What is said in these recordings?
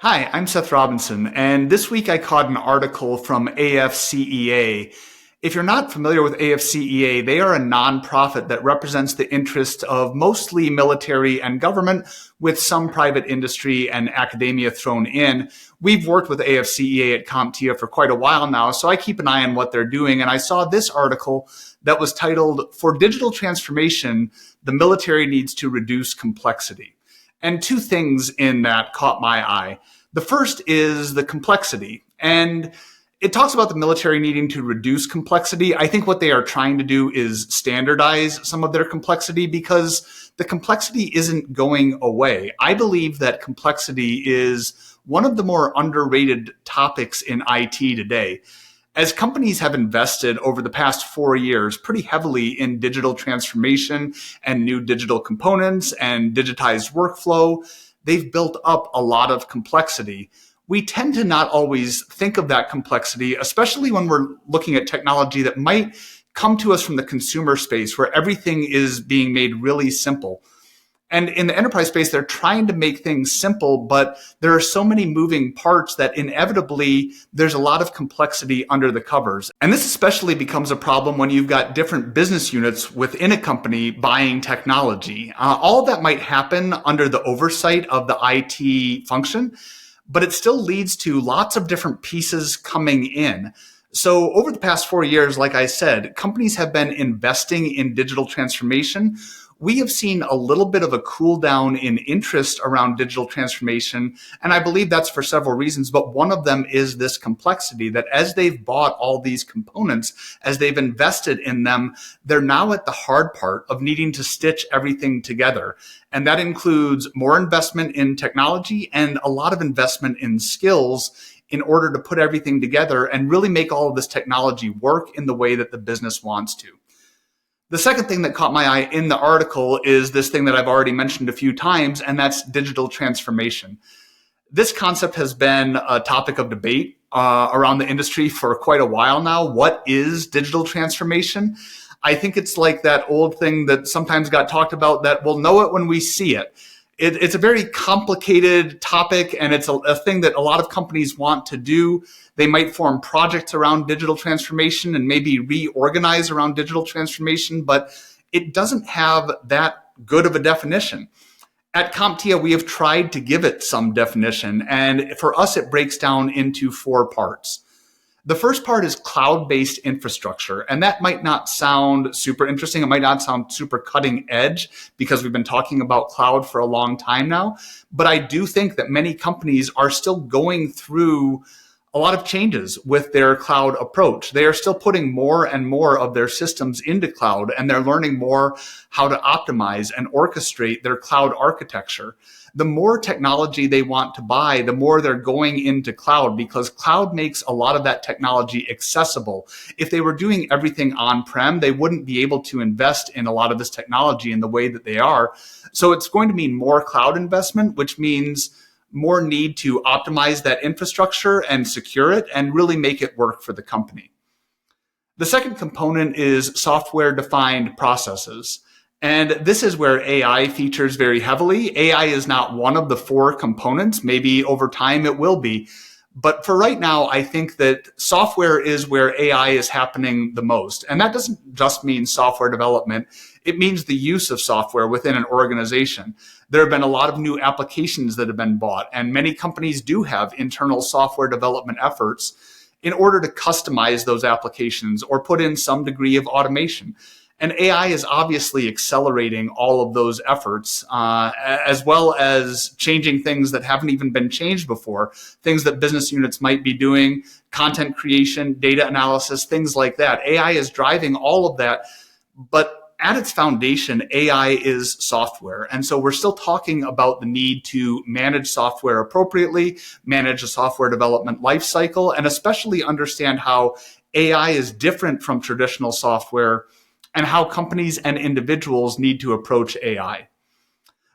Hi, I'm Seth Robinson, and this week I caught an article from AFCEA. If you're not familiar with AFCEA, they are a nonprofit that represents the interests of mostly military and government, with some private industry and academia thrown in. We've worked with AFCEA at CompTIA for quite a while now, so I keep an eye on what they're doing, and I saw this article that was titled, "For Digital Transformation, the Military Needs to Reduce Complexity." And two things in that caught my eye. The first is the complexity. And it talks about the military needing to reduce complexity. I think what they are trying to do is standardize some of their complexity because the complexity isn't going away. I believe that complexity is one of the more underrated topics in IT today. As companies have invested over the past 4 years pretty heavily in digital transformation and new digital components and digitized workflow, they've built up a lot of complexity. We tend to not always think of that complexity, especially when we're looking at technology that might come to us from the consumer space where everything is being made really simple. And in the enterprise space, they're trying to make things simple, but there are so many moving parts that inevitably there's a lot of complexity under the covers. And this especially becomes a problem when you've got different business units within a company buying technology. All of that might happen under the oversight of the IT function, but it still leads to lots of different pieces coming in. So over the past 4 years, like I said, companies have been investing in digital transformation. We have seen a little bit of a cool down in interest around digital transformation, and I believe that's for several reasons, but one of them is this complexity that as they've bought all these components, as they've invested in them, they're now at the hard part of needing to stitch everything together. And that includes more investment in technology and a lot of investment in skills in order to put everything together and really make all of this technology work in the way that the business wants to. The second thing that caught my eye in the article is this thing that I've already mentioned a few times, and that's digital transformation. This concept has been a topic of debate around the industry for quite a while now. What is digital transformation? I think it's like that old thing that sometimes got talked about that we'll know it when we see it. It's a very complicated topic, and it's a thing that a lot of companies want to do. They might form projects around digital transformation and maybe reorganize around digital transformation, but it doesn't have that good of a definition. At CompTIA, we have tried to give it some definition, and for us, it breaks down into 4 parts. The first part is cloud-based infrastructure, and that might not sound super interesting. It might not sound super cutting edge because we've been talking about cloud for a long time now, but I do think that many companies are still going through a lot of changes with their cloud approach. They are still putting more and more of their systems into cloud, and they're learning more how to optimize and orchestrate their cloud architecture. The more technology they want to buy, the more they're going into cloud because cloud makes a lot of that technology accessible. If they were doing everything on-prem, they wouldn't be able to invest in a lot of this technology in the way that they are. So it's going to mean more cloud investment, which means more need to optimize that infrastructure and secure it and really make it work for the company. The second component is software-defined processes. And this is where AI features very heavily. AI is not one of the 4 components. Maybe over time it will be. But for right now, I think that software is where AI is happening the most. And that doesn't just mean software development. It means the use of software within an organization. There have been a lot of new applications that have been bought, and many companies do have internal software development efforts in order to customize those applications or put in some degree of automation. And AI is obviously accelerating all of those efforts, as well as changing things that haven't even been changed before, things that business units might be doing, content creation, data analysis, things like that. AI is driving all of that, but at its foundation, AI is software. And so we're still talking about the need to manage software appropriately, manage a software development lifecycle, and especially understand how AI is different from traditional software and how companies and individuals need to approach AI.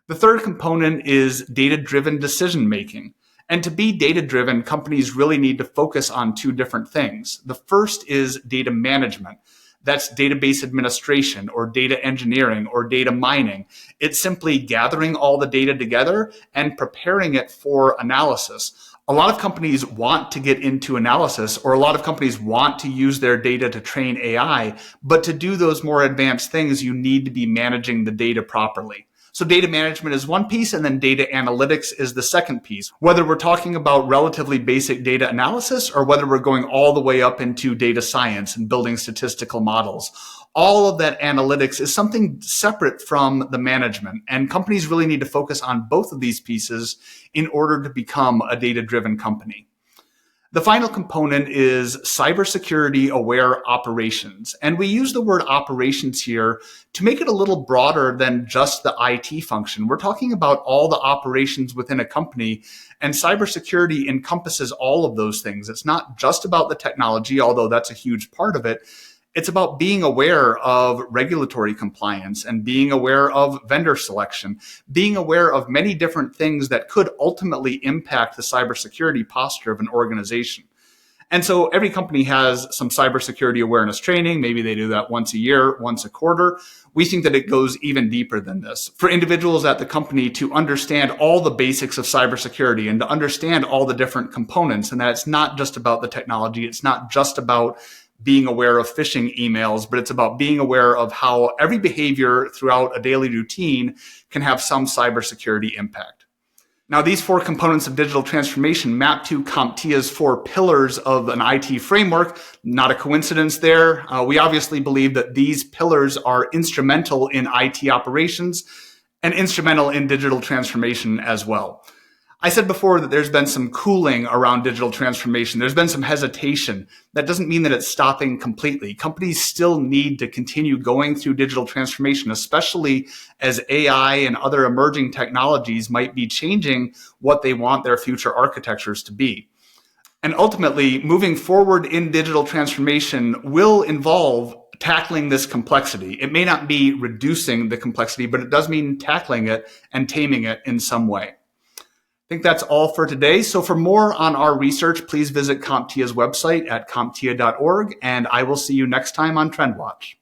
The third component is data-driven decision-making. And to be data-driven, companies really need to focus on 2 different things. The first is data management. That's database administration or data engineering or data mining. It's simply gathering all the data together and preparing it for analysis. A lot of companies want to get into analysis, or a lot of companies want to use their data to train AI, but to do those more advanced things, you need to be managing the data properly. So data management is one piece, and then data analytics is the second piece. Whether we're talking about relatively basic data analysis or whether we're going all the way up into data science and building statistical models, all of that analytics is something separate from the management. And companies really need to focus on both of these pieces in order to become a data-driven company. The final component is cybersecurity aware operations. And we use the word operations here to make it a little broader than just the IT function. We're talking about all the operations within a company, and cybersecurity encompasses all of those things. It's not just about the technology, although that's a huge part of it. It's about being aware of regulatory compliance and being aware of vendor selection, being aware of many different things that could ultimately impact the cybersecurity posture of an organization. And so every company has some cybersecurity awareness training. Maybe they do that once a year, once a quarter. We think that it goes even deeper than this. For individuals at the company to understand all the basics of cybersecurity and to understand all the different components, and that it's not just about the technology, it's not just about being aware of phishing emails, but it's about being aware of how every behavior throughout a daily routine can have some cybersecurity impact. Now, these four components of digital transformation map to CompTIA's four pillars of an IT framework. Not a coincidence there. We obviously believe that these pillars are instrumental in IT operations and instrumental in digital transformation as well. I said before that there's been some cooling around digital transformation. There's been some hesitation. That doesn't mean that it's stopping completely. Companies still need to continue going through digital transformation, especially as AI and other emerging technologies might be changing what they want their future architectures to be. And ultimately, moving forward in digital transformation will involve tackling this complexity. It may not be reducing the complexity, but it does mean tackling it and taming it in some way. I think that's all for today. So for more on our research, please visit CompTIA's website at comptia.org, and I will see you next time on TrendWatch.